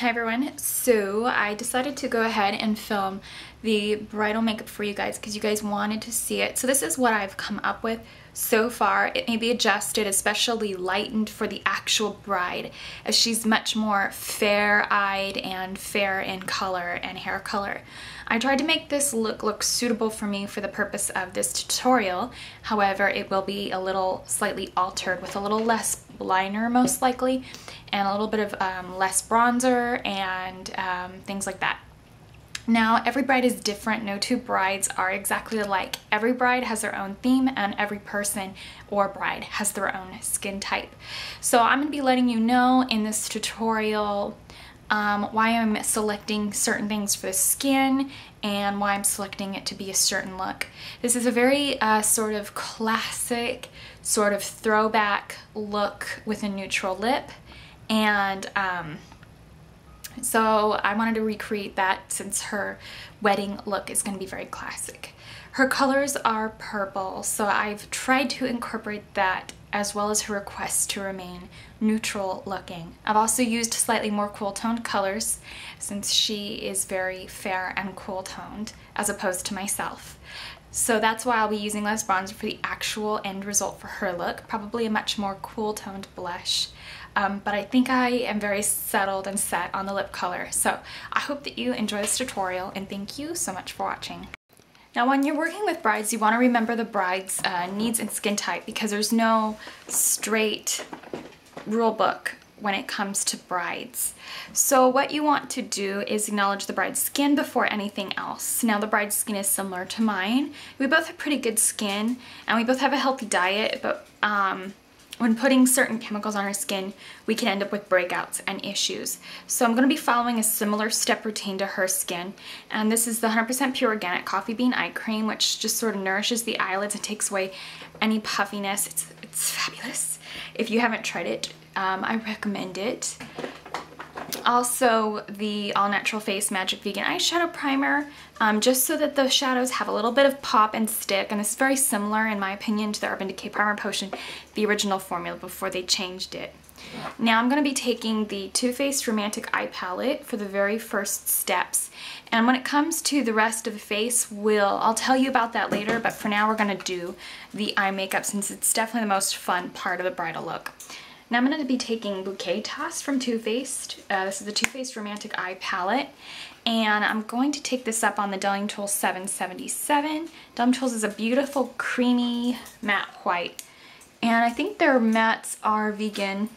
Hi everyone, so I decided to go ahead and film the bridal makeup for you guys because you guys wanted to see it. So this is what I've come up with so far. It may be adjusted, especially lightened for the actual bride, as she's much more fair-eyed and fair in color and hair color. I tried to make this look suitable for me for the purpose of this tutorial. However, it will be a little slightly altered with a little less liner most likely, and a little bit of less bronzer and things like that. Now, every bride is different. No two brides are exactly alike. Every bride has their own theme, and every person or bride has their own skin type. So I'm going to be letting you know in this tutorial why I'm selecting certain things for the skin and why I'm selecting it to be a certain look. This is a very sort of classic, sort of throwback look with a neutral lip, and so I wanted to recreate that since her wedding look is going to be very classic. Her colors are purple, so I've tried to incorporate that as well as her request to remain neutral looking. I've also used slightly more cool toned colors since she is very fair and cool toned as opposed to myself. So that's why I'll be using less bronzer for the actual end result for her look, probably a much more cool toned blush. But I think I am very settled and set on the lip color. So I hope that you enjoy this tutorial, and thank you so much for watching. Now, when you're working with brides, you want to remember the bride's needs and skin type, because there's no straight rule book when it comes to brides. So what you want to do is acknowledge the bride's skin before anything else. Now, the bride's skin is similar to mine. We both have pretty good skin and we both have a healthy diet, but when putting certain chemicals on our skin, we can end up with breakouts and issues. So I'm going to be following a similar step routine to her skin, and this is the 100% pure organic coffee bean eye cream, which just sort of nourishes the eyelids and takes away any puffiness. It's fabulous. If you haven't tried it, I recommend it. Also, the All Natural Face Magic Vegan Eyeshadow Primer, just so that the shadows have a little bit of pop and stick, and this is very similar, in my opinion, to the Urban Decay Primer Potion, the original formula before they changed it. Now I'm going to be taking the Too Faced Romantic Eye Palette for the very first steps, and when it comes to the rest of the face, I'll tell you about that later, but for now we're going to do the eye makeup since it's definitely the most fun part of the bridal look. Now I'm going to be taking Bouquet Toss from Too Faced. This is the Too Faced Romantic Eye Palette, and I'm going to take this up on the Delling Tools 777. Delling Tools is a beautiful creamy matte white, and I think their mattes are vegan.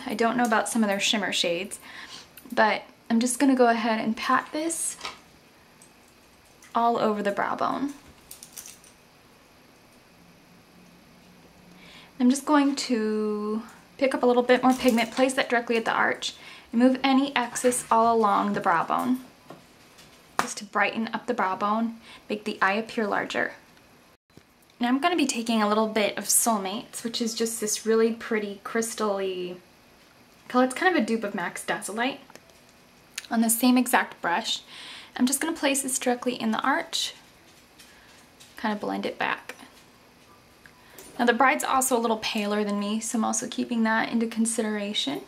I don't know about some of their shimmer shades, but I'm just going to go ahead and pat this all over the brow bone. I'm just going to pick up a little bit more pigment, place that directly at the arch, and move any excess all along the brow bone, just to brighten up the brow bone, make the eye appear larger. Now I'm going to be taking a little bit of Soulmates, which is just this really pretty crystal-y color. It's kind of a dupe of MAC's Dazzlelight. On the same exact brush, I'm just going to place this directly in the arch, kind of blend it back. Now the bride's also a little paler than me, so I'm also keeping that into consideration.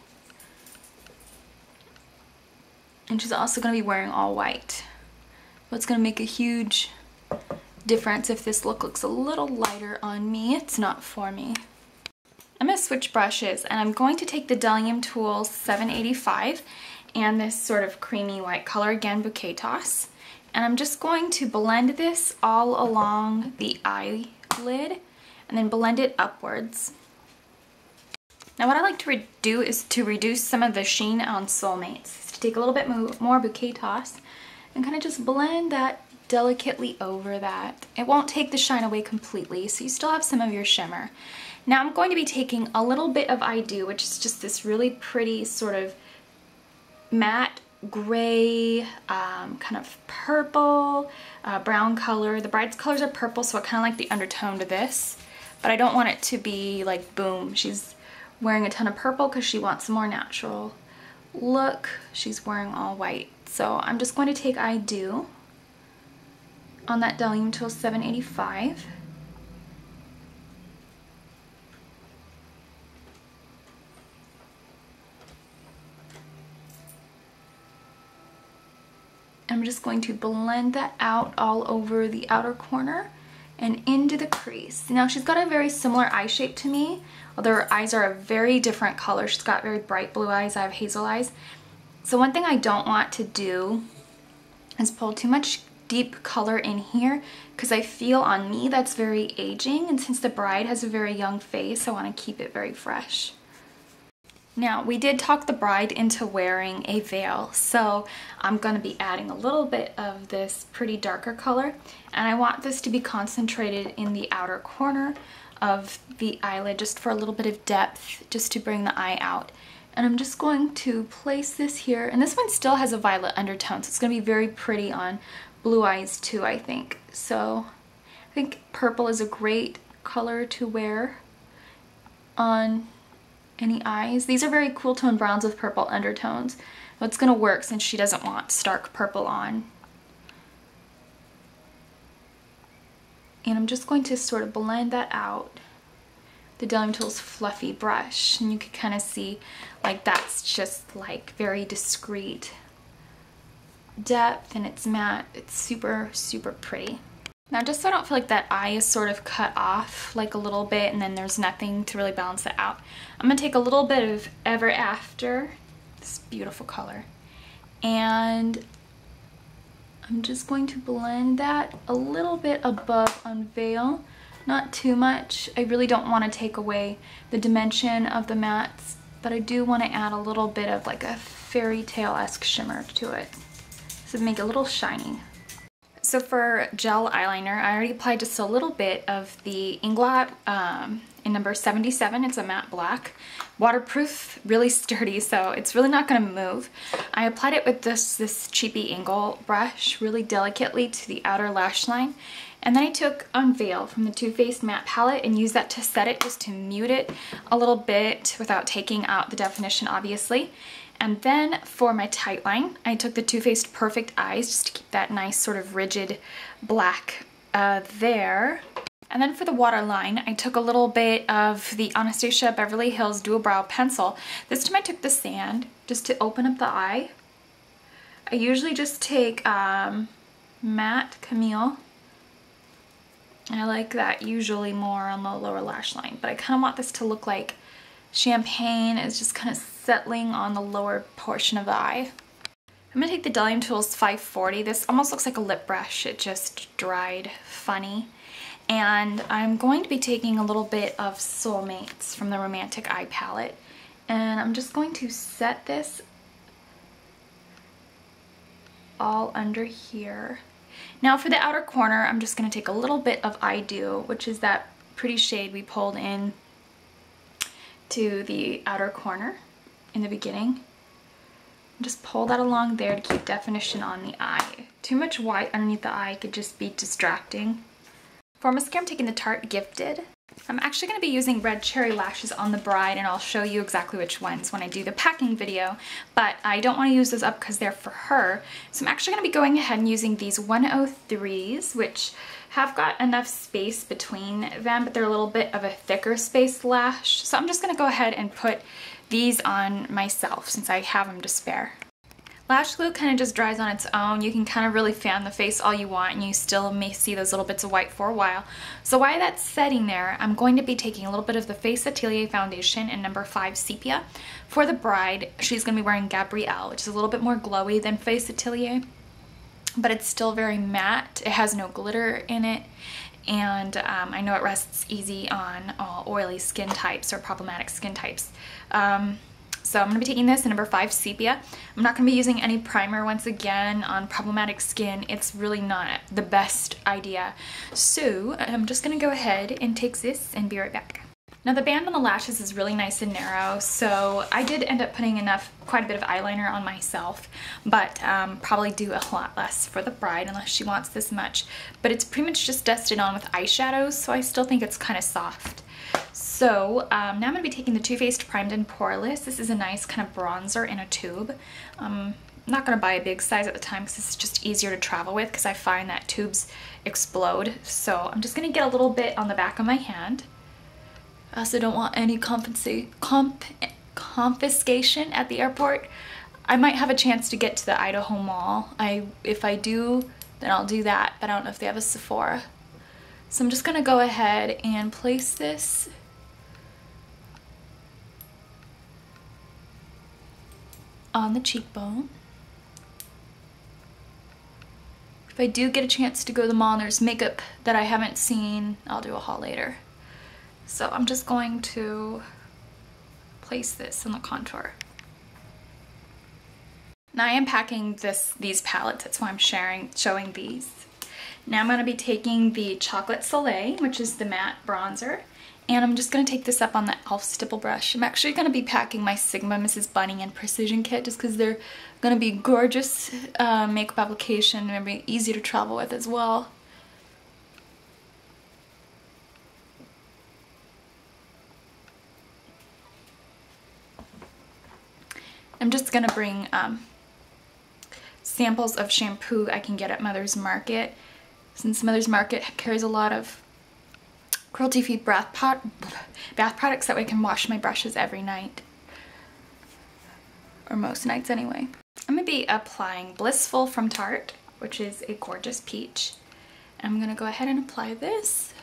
And she's also going to be wearing all white. But it's going to make a huge difference if this look looks a little lighter on me. It's not for me. I'm going to switch brushes, and I'm going to take the Delling Tools 785 and this sort of creamy white color, again Bouquet Toss. And I'm just going to blend this all along the eyelid, and then blend it upwards. Now what I like to do is to reduce some of the sheen on Soulmates. To take a little bit more Bouquet Toss and kind of just blend that delicately over that. It won't take the shine away completely, so you still have some of your shimmer. Now I'm going to be taking a little bit of I Do, which is just this really pretty sort of matte gray, kind of purple, brown color. The bride's colors are purple, so I kind of like the undertone to this. But I don't want it to be like boom. She's wearing a ton of purple because she wants a more natural look. She's wearing all white. So I'm just going to take I Do on that Delling Tool 785. I'm just going to blend that out all over the outer corner and into the crease. Now she's got a very similar eye shape to me, although her eyes are a very different color. She's got very bright blue eyes, I have hazel eyes. So one thing I don't want to do is pull too much deep color in here, because I feel on me that's very aging, and since the bride has a very young face, I want to keep it very fresh. Now, we did talk the bride into wearing a veil, so I'm going to be adding a little bit of this pretty darker color, and I want this to be concentrated in the outer corner of the eyelid just for a little bit of depth, just to bring the eye out. And I'm just going to place this here, and this one still has a violet undertone, so it's going to be very pretty on blue eyes too, I think. So I think purple is a great color to wear on any eyes. These are very cool tone browns with purple undertones. It's gonna work since she doesn't want stark purple on. And I'm just going to sort of blend that out. The Diluting Tools fluffy brush, and you can kind of see like that's just like very discreet depth, and it's matte. It's super, super pretty. Now, just so I don't feel like that eye is sort of cut off like a little bit and then there's nothing to really balance it out, I'm going to take a little bit of Ever After, this beautiful color, and I'm just going to blend that a little bit above on Veil, not too much. I really don't want to take away the dimension of the mattes, but I do want to add a little bit of like a fairy tale-esque shimmer to it, so make it a little shiny. So for gel eyeliner, I already applied just a little bit of the Inglot in number 77. It's a matte black, waterproof, really sturdy, so it's really not going to move. I applied it with this cheapy angle brush really delicately to the outer lash line. And then I took Unveil from the Too Faced matte palette and used that to set it, just to mute it a little bit without taking out the definition, obviously. And then for my tight line, I took the Too Faced Perfect Eyes just to keep that nice sort of rigid black there. And then for the waterline, I took a little bit of the Anastasia Beverly Hills Dual Brow Pencil. This time I took the sand just to open up the eye. I usually just take Matte Camille. I like that usually more on the lower lash line, but I kind of want this to look like champagne is just kind of settling on the lower portion of the eye. I'm going to take the Diluting Tools 540. This almost looks like a lip brush. It just dried funny. And I'm going to be taking a little bit of Soulmates from the Romantic Eye palette. And I'm just going to set this all under here. Now for the outer corner, I'm just going to take a little bit of I Do, which is that pretty shade we pulled in to the outer corner in the beginning. Just pull that along there to keep definition on the eye. Too much white underneath the eye could just be distracting. For mascara, I'm taking the Tarte Gifted. I'm actually going to be using red cherry lashes on the bride, and I'll show you exactly which ones when I do the packing video, but I don't want to use those up because they're for her. So I'm actually going to be going ahead and using these 103s, which have got enough space between them, but they're a little bit of a thicker space lash. So I'm just going to go ahead and put these on myself since I have them to spare. Lash glue kind of just dries on its own. You can kind of really fan the face all you want and you still may see those little bits of white for a while. So while that's setting there, I'm going to be taking a little bit of the Face Atelier foundation in number 5 Sepia. For the bride, she's going to be wearing Gabrielle, which is a little bit more glowy than Face Atelier, but it's still very matte. It has no glitter in it, and I know it rests easy on all oily skin types or problematic skin types. So I'm going to be taking this in number 5 Sepia. I'm not going to be using any primer once again on problematic skin. It's really not the best idea. So I'm just going to go ahead and take this and be right back. Now the band on the lashes is really nice and narrow, so I did end up putting quite a bit of eyeliner on myself, but probably do a lot less for the bride unless she wants this much. But it's pretty much just dusted on with eyeshadows, so I still think it's kind of soft. So now I'm going to be taking the Too Faced Primed and Poreless. This is a nice kind of bronzer in a tube. I'm not going to buy a big size at the time because it's just easier to travel with because I find that tubes explode. So I'm just going to get a little bit on the back of my hand. I also don't want any confiscation at the airport. I might have a chance to get to the Idaho Mall. If I do, then I'll do that, but I don't know if they have a Sephora. So I'm just gonna go ahead and place this on the cheekbone. If I do get a chance to go to the mall and there's makeup that I haven't seen, I'll do a haul later. So I'm just going to place this in the contour. Now I am packing these palettes, that's why I'm showing these. Now I'm going to be taking the Chocolate Soleil, which is the matte bronzer, and I'm just going to take this up on the e.l.f. stipple brush. I'm actually going to be packing my Sigma Mrs. Bunny and Precision Kit just because they're going to be gorgeous makeup application and be easy to travel with as well. I'm just going to bring samples of shampoo I can get at Mother's Market, since Mother's Market carries a lot of cruelty-free bath products, that way I can wash my brushes every night, or most nights anyway. I'm going to be applying Blissful from Tarte, which is a gorgeous peach. I'm going to go ahead and apply this.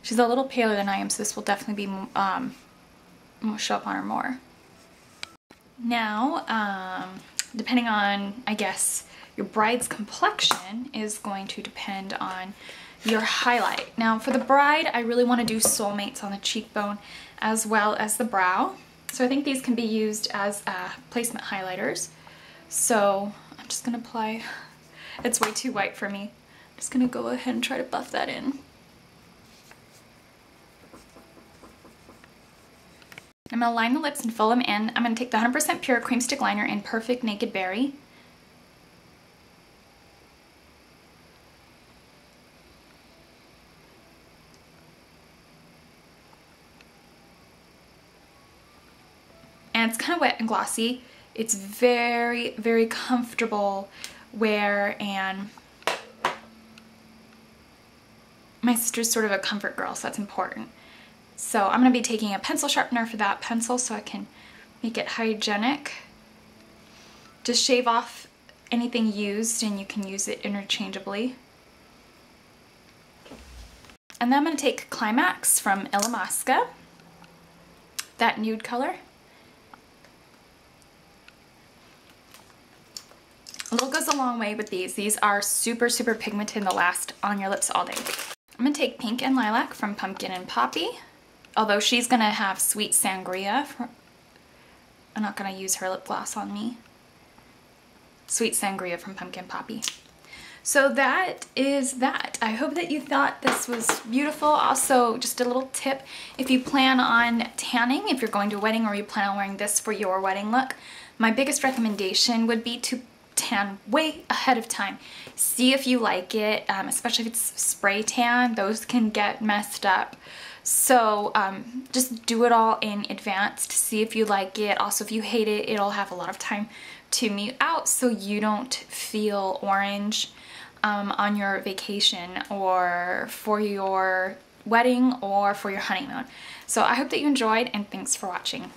She's a little paler than I am, so this will definitely be show up on her more. Now, depending on, I guess, your bride's complexion is going to depend on your highlight. Now, for the bride, I really want to do Soulmates on the cheekbone as well as the brow. So I think these can be used as placement highlighters. So I'm just going to apply, it's way too white for me. I'm just going to go ahead and try to buff that in. I'm going to line the lips and fill them in. I'm going to take the 100% Pure Cream Stick Liner in Perfect Naked Berry. And it's kind of wet and glossy. It's very, very comfortable wear, and my sister's sort of a comfort girl, so that's important. So I'm going to be taking a pencil sharpener for that pencil so I can make it hygienic. Just shave off anything used and you can use it interchangeably. And then I'm going to take Climax from Illamasqua, that nude color. A little goes a long way with these. These are super, super pigmented and they'll last on your lips all day. I'm going to take Pink and Lilac from Pumpkin and Poppy. Although she's going to have Sweet Sangria. I'm not going to use her lip gloss on me. Sweet Sangria from Pumpkin Poppy. So that is that. I hope that you thought this was beautiful. Also, just a little tip, if you plan on tanning, if you're going to a wedding or you plan on wearing this for your wedding look, my biggest recommendation would be to tan way ahead of time. See if you like it, especially if it's spray tan. Those can get messed up. So just do it all in advance to see if you like it. Also, if you hate it, it'll have a lot of time to mute out so you don't feel orange on your vacation or for your wedding or for your honeymoon. So I hope that you enjoyed, and thanks for watching.